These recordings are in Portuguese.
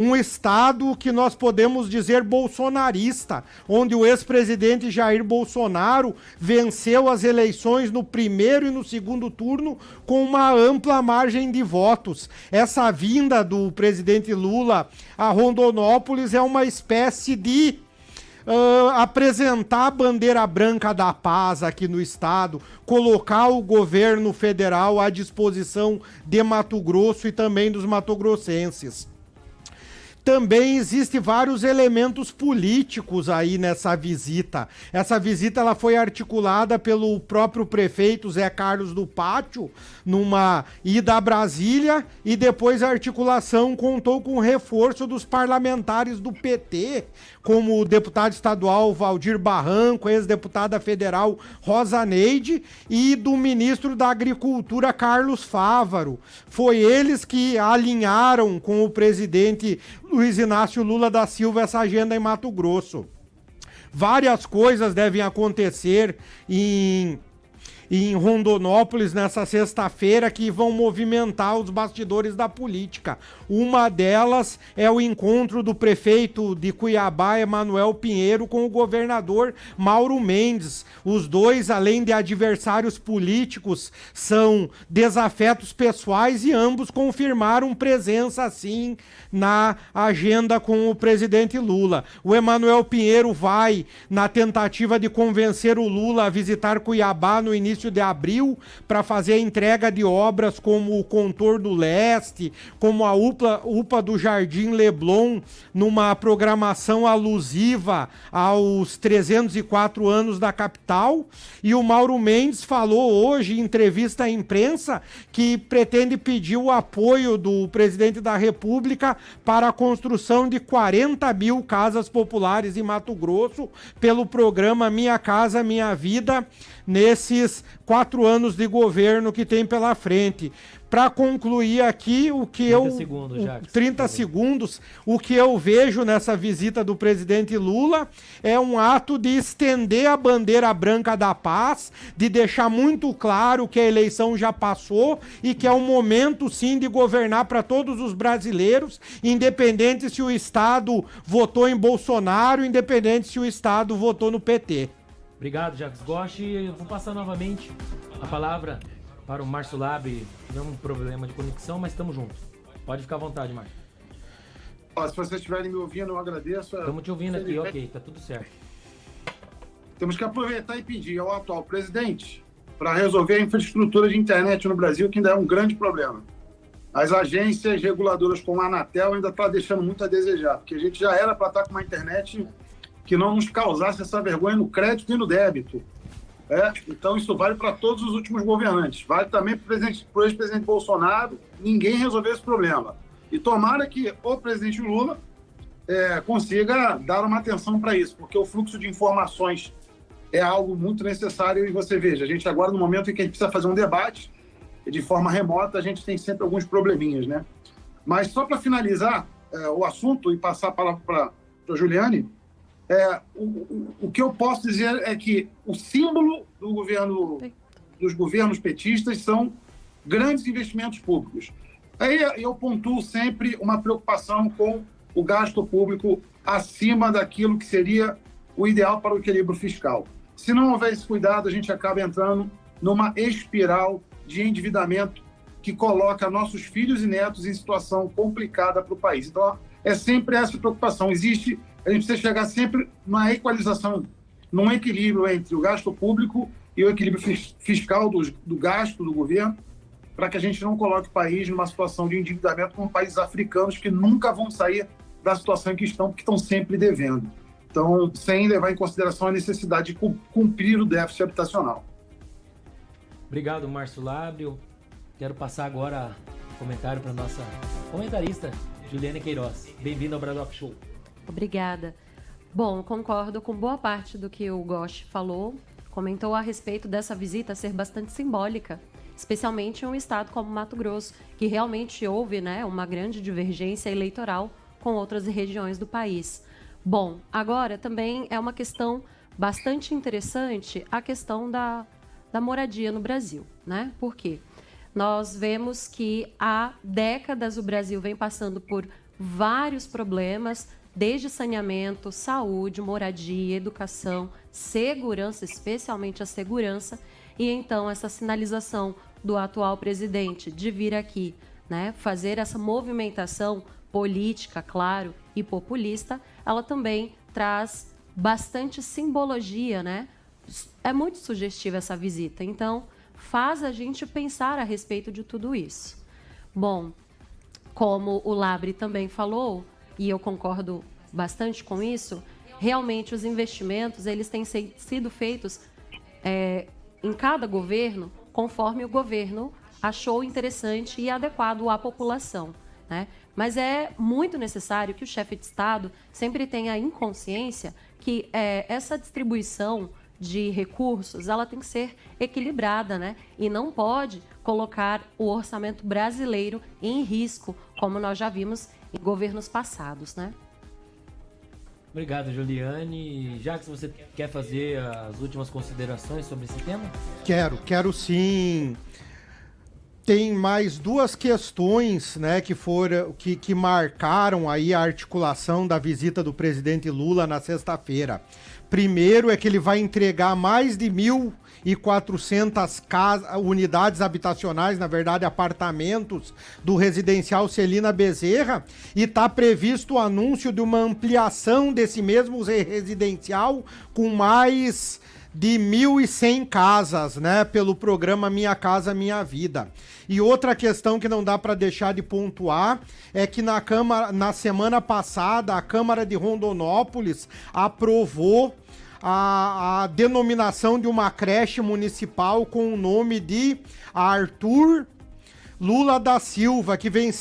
um estado que nós podemos dizer bolsonarista, onde o ex-presidente Jair Bolsonaro venceu as eleições no primeiro e no segundo turno com uma ampla margem de votos. Essa vinda do presidente Lula a Rondonópolis é uma espécie de apresentar a bandeira branca da paz aqui no estado, colocar o governo federal à disposição de Mato Grosso e também dos matogrossenses. Também existem vários elementos políticos aí nessa visita. Essa visita ela foi articulada pelo próprio prefeito Zé Carlos do Pátio, numa ida a Brasília, e depois a articulação contou com o reforço dos parlamentares do PT, como o deputado estadual Valdir Barranco, ex-deputada federal Rosa Neide, e do ministro da Agricultura Carlos Fávaro. Foi eles que alinharam com o presidente Luiz Inácio Lula da Silva essa agenda em Mato Grosso. Várias coisas devem acontecer em Rondonópolis nessa sexta-feira que vão movimentar os bastidores da política. Uma delas é o encontro do prefeito de Cuiabá, Emanuel Pinheiro, com o governador Mauro Mendes. Os dois, além de adversários políticos, são desafetos pessoais e ambos confirmaram presença, sim, na agenda com o presidente Lula. O Emanuel Pinheiro vai na tentativa de convencer o Lula a visitar Cuiabá no início de abril para fazer a entrega de obras como o Contorno Leste, como a UPA do Jardim Leblon, numa programação alusiva aos 304 anos da capital. E o Mauro Mendes falou hoje em entrevista à imprensa que pretende pedir o apoio do presidente da República para a construção de 40 mil casas populares em Mato Grosso pelo programa Minha Casa Minha Vida, nesses 4 anos de governo que tem pela frente. Para concluir aqui, o que 30 segundos, o que eu vejo nessa visita do presidente Lula é um ato de estender a bandeira branca da paz, de deixar muito claro que a eleição já passou e que é o momento, sim, de governar para todos os brasileiros, independente se o Estado votou em Bolsonaro, independente se o Estado votou no PT. Obrigado, Jacques Gosch. Eu vou passar novamente a palavra para o Márcio Labre. Não um problema de conexão, mas estamos juntos. Pode ficar à vontade, Márcio. Se vocês estiverem me ouvindo, eu agradeço. Estamos te ouvindo aqui, ok, tá tudo certo. Temos que aproveitar e pedir ao atual presidente para resolver a infraestrutura de internet no Brasil, que ainda é um grande problema. As agências reguladoras como a Anatel ainda estão deixando muito a desejar, porque a gente já era para estar com uma internet que não nos causasse essa vergonha no crédito e no débito. Então, isso vale para todos os últimos governantes. Vale também para o ex-presidente Bolsonaro. Ninguém resolveu esse problema. E tomara que o presidente Lula consiga dar uma atenção para isso, porque o fluxo de informações é algo muito necessário. E você veja, a gente agora, no momento em que a gente precisa fazer um debate, de forma remota, a gente tem sempre alguns probleminhas, né? Mas só para finalizar o assunto e passar a palavra para a Juliane, o que eu posso dizer é que o símbolo dos governos petistas são grandes investimentos públicos. Aí eu pontuo sempre uma preocupação com o gasto público acima daquilo que seria o ideal para o equilíbrio fiscal. Se não houver esse cuidado, a gente acaba entrando numa espiral de endividamento que coloca nossos filhos e netos em situação complicada para o país. Então, é sempre essa preocupação. A gente precisa chegar sempre numa equalização, num equilíbrio entre o gasto público e o equilíbrio fiscal do gasto do governo, para que a gente não coloque o país numa situação de endividamento como países africanos que nunca vão sair da situação em que estão, porque estão sempre devendo. Então, sem levar em consideração a necessidade de cumprir o déficit habitacional. Obrigado, Márcio Labre. Eu quero passar agora o comentário para a nossa comentarista, Juliane Queiroz. Bem-vinda ao Bradock Show. Obrigada. Bom, concordo com boa parte do que o Gosch falou. Comentou a respeito dessa visita ser bastante simbólica, especialmente em um estado como Mato Grosso, que realmente houve, né, uma grande divergência eleitoral com outras regiões do país. Bom, agora também é uma questão bastante interessante a questão da moradia no Brasil, né? Por quê? Nós vemos que há décadas o Brasil vem passando por vários problemas, desde saneamento, saúde, moradia, educação, segurança, especialmente a segurança. E então essa sinalização do atual presidente de vir aqui, né, fazer essa movimentação política, claro, e populista, ela também traz bastante simbologia, né? É muito sugestiva essa visita, então faz a gente pensar a respeito de tudo isso. Bom, como o Labre também falou, e eu concordo bastante com isso, realmente os investimentos eles têm sido feitos em cada governo conforme o governo achou interessante e adequado à população, né? Mas é muito necessário que o chefe de Estado sempre tenha em consciência que essa distribuição de recursos ela tem que ser equilibrada, né? E não pode colocar o orçamento brasileiro em risco, como nós já vimos em governos passados, né? Obrigado, Juliane. Jacques, você quer fazer as últimas considerações sobre esse tema? Quero sim. Tem mais duas questões, né, que marcaram aí a articulação da visita do presidente Lula na sexta-feira. Primeiro é que ele vai entregar mais de 1.400 unidades habitacionais, na verdade apartamentos, do residencial Celina Bezerra, e está previsto o anúncio de uma ampliação desse mesmo residencial com mais de 1.100 casas, né, pelo programa Minha Casa Minha Vida. E outra questão que não dá para deixar de pontuar é que na semana passada a Câmara de Rondonópolis aprovou a denominação de uma creche municipal com o nome de Arthur Lula da Silva, que vem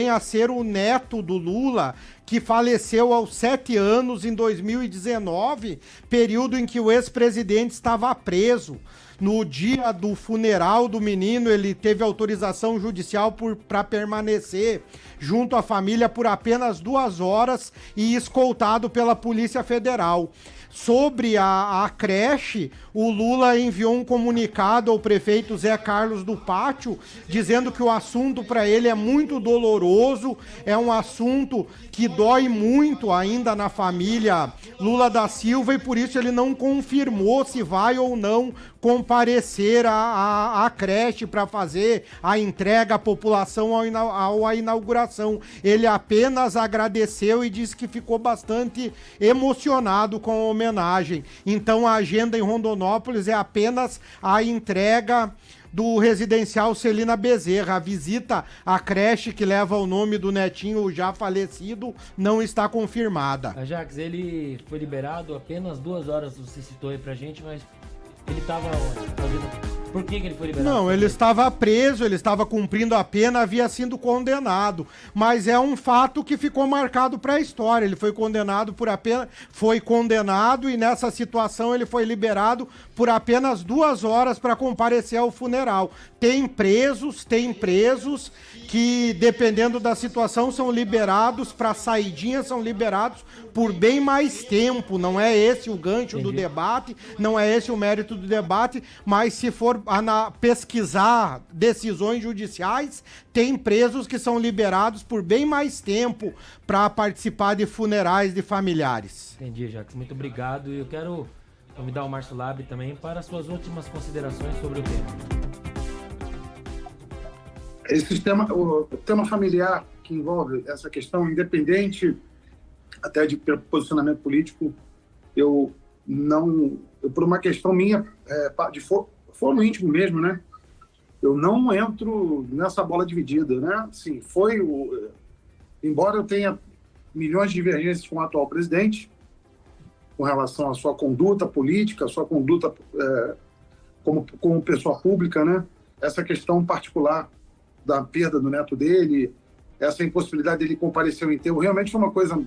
a ser o neto do Lula, que faleceu aos 7 anos em 2019, período em que o ex-presidente estava preso. No dia do funeral do menino, ele teve autorização judicial para permanecer junto à família por apenas 2 horas e escoltado pela Polícia Federal. Sobre a creche, o Lula enviou um comunicado ao prefeito Zé Carlos do Pátio, dizendo que o assunto para ele é muito doloroso, é um assunto que dói muito ainda na família Lula da Silva e por isso ele não confirmou se vai ou não comparecer à creche para fazer a entrega à população à inauguração. Ele apenas agradeceu e disse que ficou bastante emocionado com a homenagem. Então a agenda em Rondonópolis é apenas a entrega do residencial Celina Bezerra. A visita à creche que leva o nome do netinho já falecido não está confirmada. Jacques, ele foi liberado apenas 2 horas, você citou aí pra gente, mas ele estava fazendo... Por que ele foi liberado? Não, ele estava preso, ele estava cumprindo a pena, havia sido condenado. Mas é um fato que ficou marcado para a história. Ele foi condenado por apenas... Foi condenado e nessa situação ele foi liberado por apenas 2 horas para comparecer ao funeral. Tem presos que, dependendo da situação, são liberados para saidinha, são liberados por bem mais tempo. Não é esse o gancho do debate, não é esse o mérito do debate, mas se for pesquisar decisões judiciais, tem presos que são liberados por bem mais tempo para participar de funerais de familiares. Entendi, Jacques. Muito obrigado. E eu quero convidar o Márcio Labre também para as suas últimas considerações sobre o tema. O tema familiar que envolve essa questão, independente até de posicionamento político, eu por uma questão minha, de foro íntimo mesmo, né? Eu não entro nessa bola dividida, né? Assim, embora eu tenha milhões de divergências com o atual presidente, com relação à sua conduta política, à sua conduta como pessoa pública, né? Essa questão particular da perda do neto dele, essa impossibilidade dele comparecer ao enterro, realmente foi uma coisa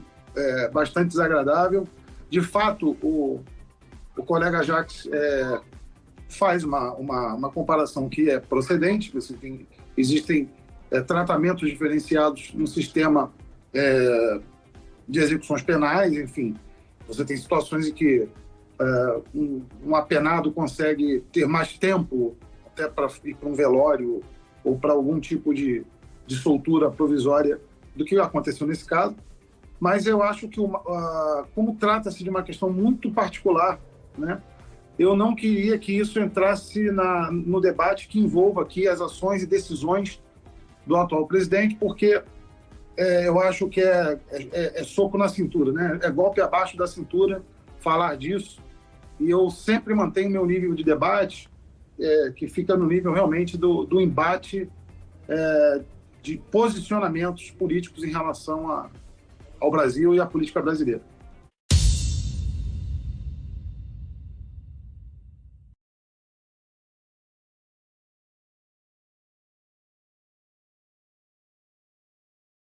bastante desagradável. De fato, o colega Jacques faz uma comparação que é procedente. Existem tratamentos diferenciados no sistema de execuções penais, enfim. Você tem situações em que um apenado consegue ter mais tempo até para ir para um velório ou para algum tipo de soltura provisória do que aconteceu nesse caso, mas eu acho que, como trata-se de uma questão muito particular, né, eu não queria que isso entrasse no debate que envolva aqui as ações e decisões do atual presidente, porque eu acho que é soco na cintura, né? É golpe abaixo da cintura falar disso, e eu sempre mantenho meu nível de debate, que fica no nível realmente do embate de posicionamentos políticos em relação ao Brasil e à política brasileira.